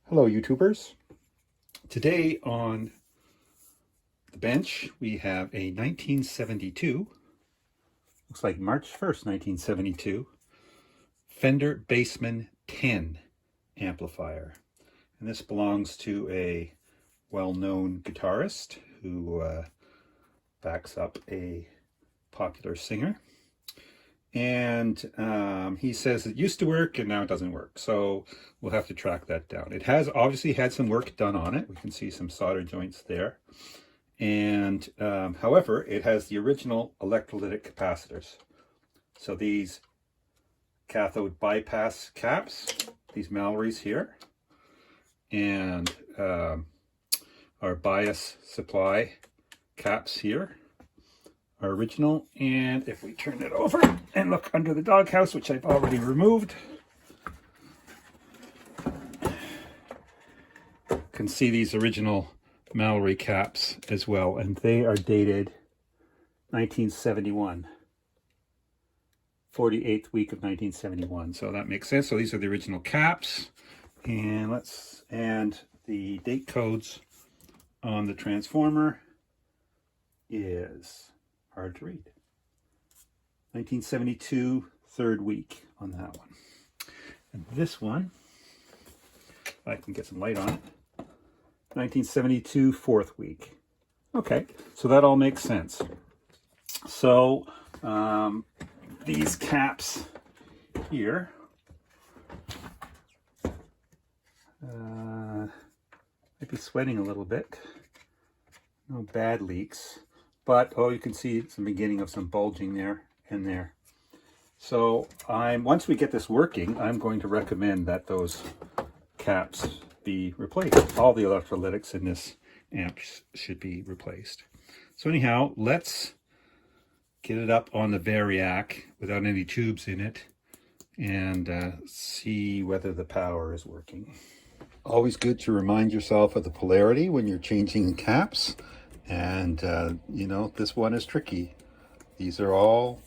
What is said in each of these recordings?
Hello YouTubers. Today on the bench we have a 1972, looks like March 1st, 1972, Fender Bassman 10 amplifier. And this belongs to a well-known guitarist who backs up a popular singer. And he says it used to work and now it doesn't work. So we'll have to track that down. It has obviously had some work done on it. We can see some solder joints there. And however, it has the original electrolytic capacitors. So these cathode bypass caps, these Mallory's here, and our bias supply caps here are original. And if we turn it over and look under the doghouse, which I've already removed, you can see these original Mallory caps as well, and they are dated 1971, 48th week of 1971. So that makes sense. So these are the original caps, and the date codes on the transformer is hard to read. 1972, third week on that one. And this one, if I can get some light on it, 1972, fourth week. Okay, so that all makes sense. So these caps here, might be sweating a little bit. No bad leaks. But, oh, you can see some beginning of some bulging there and there. So once we get this working, I'm going to recommend that those caps be replaced. All the electrolytics in this amp should be replaced. So anyhow, let's get it up on the Variac without any tubes in it and see whether the power is working. Always good to remind yourself of the polarity when you're changing caps. And, you know, this one is tricky. These are all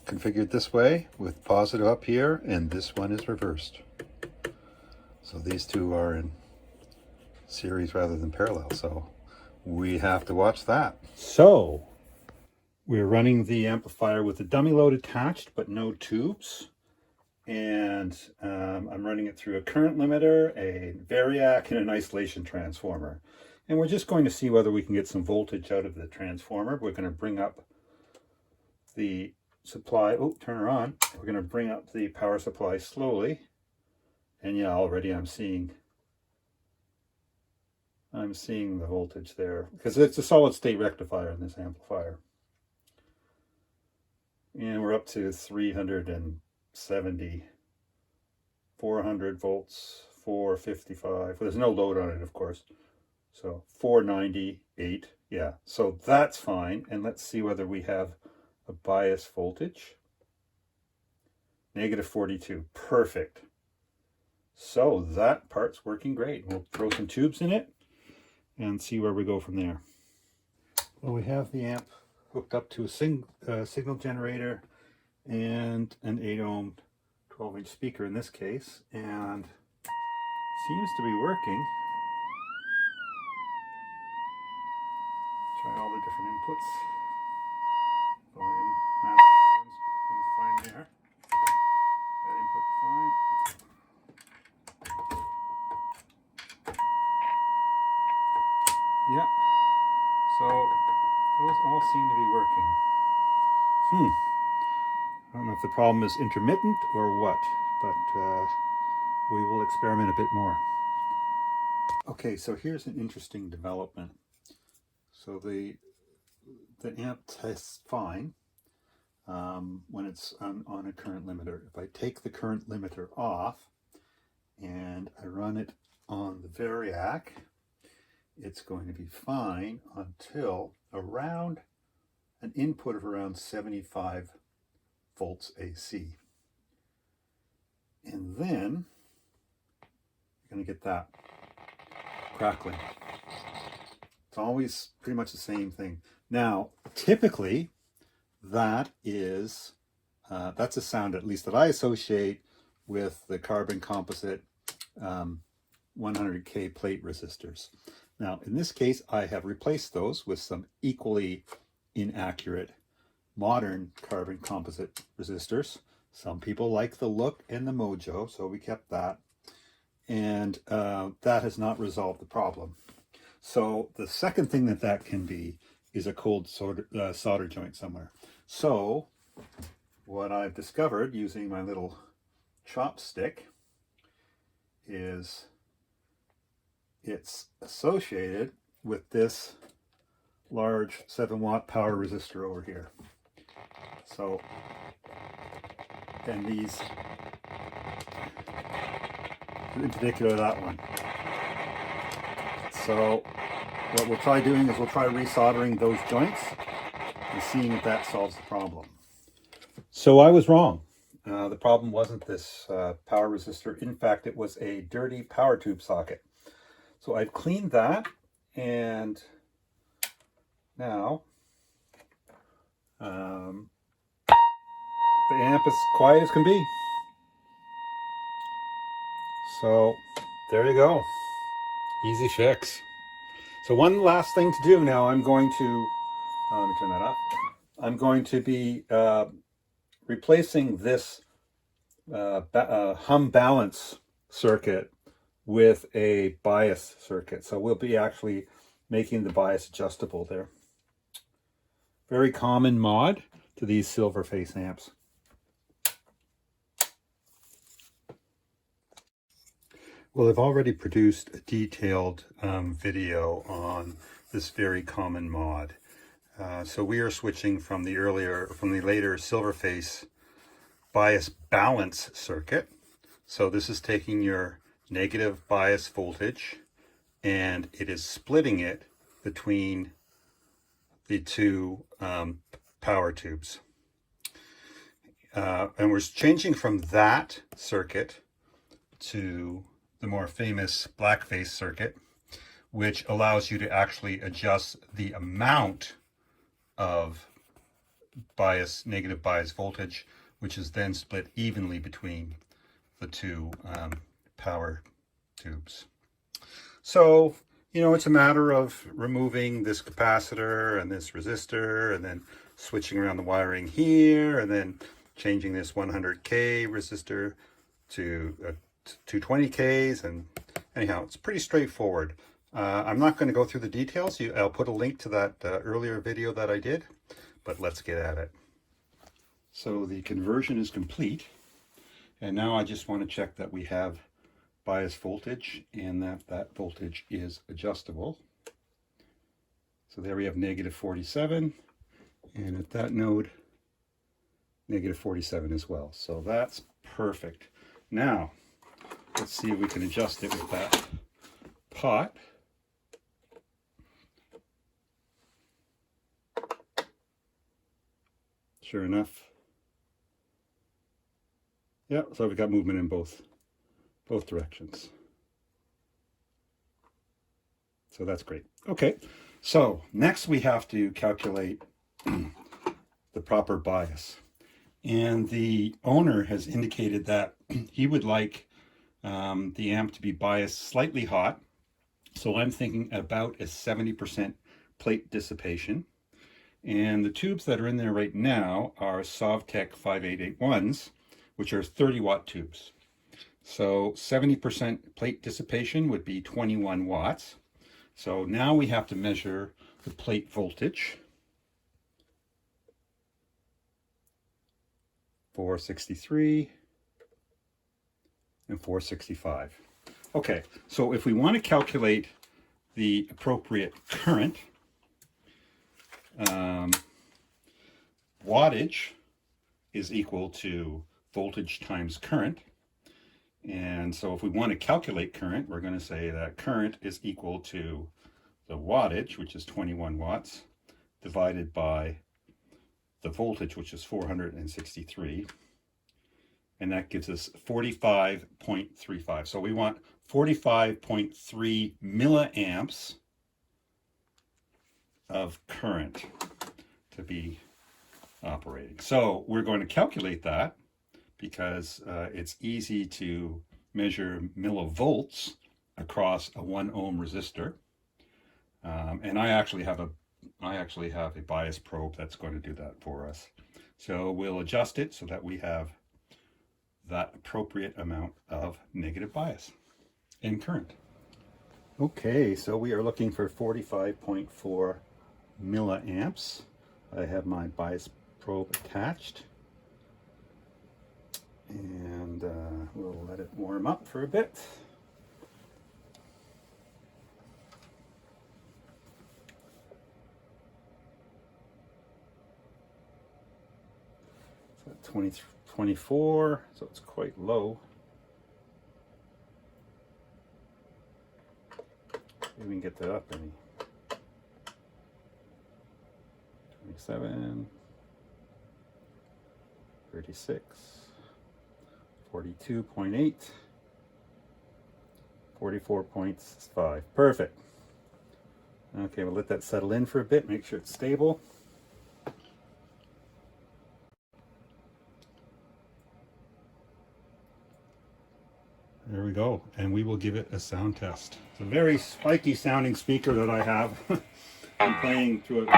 configured this way with positive up here, and this one is reversed. So these two are in series rather than parallel. So we have to watch that. So we're running the amplifier with a dummy load attached, but no tubes. And I'm running it through a current limiter, a Variac, and an isolation transformer. And we're just going to see whether we can get some voltage out of the transformer. We're going to bring up the supply. Oh, turn her on. We're going to bring up the power supply slowly. And yeah, already I'm seeing the voltage there, because it's a solid state rectifier in this amplifier. And we're up to 370, 400 volts, 455. There's no load on it, of course. So 498, yeah, so that's fine. And let's see whether we have a bias voltage. Negative 42, perfect. So that part's working great. We'll throw some tubes in it and see where we go from there. Well, we have the amp hooked up to a signal generator and an 8 ohm 12-inch speaker in this case, and seems to be working. Try all the different inputs. Volume, master volumes, everything's fine there. That input fine. Yeah. So those all seem to be working. I don't know if the problem is intermittent or what, but we will experiment a bit more. Okay, so here's an interesting development. So the amp tests fine when it's on a current limiter. If I take the current limiter off and I run it on the Variac, it's going to be fine until around an input of around 75 volts AC. And then you're going to get that crackling. It's always pretty much the same thing. Now, typically, that's a sound, at least that I associate with the carbon composite 100K plate resistors. Now, in this case, I have replaced those with some equally inaccurate modern carbon composite resistors. Some people like the look and the mojo, so we kept that. And that has not resolved the problem. So the second thing that can be is a cold solder joint somewhere. So what I've discovered using my little chopstick is it's associated with this large 7-watt power resistor over here. So, and these, in particular that one. So what we'll try doing is we'll try resoldering those joints and seeing if that solves the problem. So I was wrong. The problem wasn't this power resistor. In fact, it was a dirty power tube socket. So I've cleaned that, and now the amp is quiet as can be. So there you go. Easy fix. So one last thing to do now. I'm going to, let me turn that off. I'm going to be replacing this hum balance circuit with a bias circuit. So we'll be actually making the bias adjustable there. Very common mod to these Silverface amps. Well, I've already produced a detailed video on this very common mod. So we are switching from the later Silverface bias balance circuit. So this is taking your negative bias voltage and it is splitting it between the two power tubes. And we're changing from that circuit to the more famous blackface circuit, which allows you to actually adjust the amount of negative bias voltage, which is then split evenly between the two power tubes. So, it's a matter of removing this capacitor and this resistor and then switching around the wiring here and then changing this 100K resistor to 220Ks. And anyhow, it's pretty straightforward. I'm not going to go through the details. I'll put a link to that earlier video that I did, but let's get at it. So the conversion is complete, and now I just want to check that we have bias voltage and that voltage is adjustable. So there we have negative 47, and at that node, negative 47 as well. So that's perfect. Now, let's see if we can adjust it with that pot. Sure enough. Yeah, so we've got movement in both directions. So that's great. Okay, so next we have to calculate the proper bias. And the owner has indicated that he would like the amp to be biased slightly hot. So I'm thinking about a 70% plate dissipation. And the tubes that are in there right now are Sovtech 5881s, which are 30-watt tubes. So 70% plate dissipation would be 21 watts. So now we have to measure the plate voltage. 463 and 465. Okay, so if we want to calculate the appropriate current, wattage is equal to voltage times current. And so if we want to calculate current, we're going to say that current is equal to the wattage, which is 21 watts, divided by the voltage, which is 463. And that gives us 45.35. So we want 45.3 milliamps of current to be operating. So we're going to calculate that because it's easy to measure millivolts across a 1 ohm resistor. And I actually have a bias probe that's going to do that for us. So we'll adjust it so that we have that appropriate amount of negative bias and current. Okay, so we are looking for 45.4 milliamps. I have my bias probe attached, and we'll let it warm up for a bit. So 24, so it's quite low. Maybe we can get that up any. 27, 36, 42.8, 44.5. Perfect. Okay, we'll let that settle in for a bit, make sure it's stable. There we go, and we will give it a sound test. It's a very spiky sounding speaker that I have. I'm playing through it.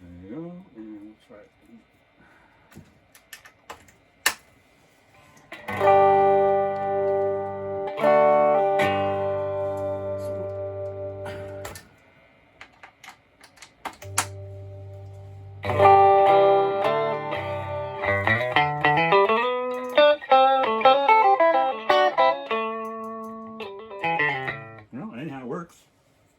There you go, and we'll try it. Well, anyhow, it works.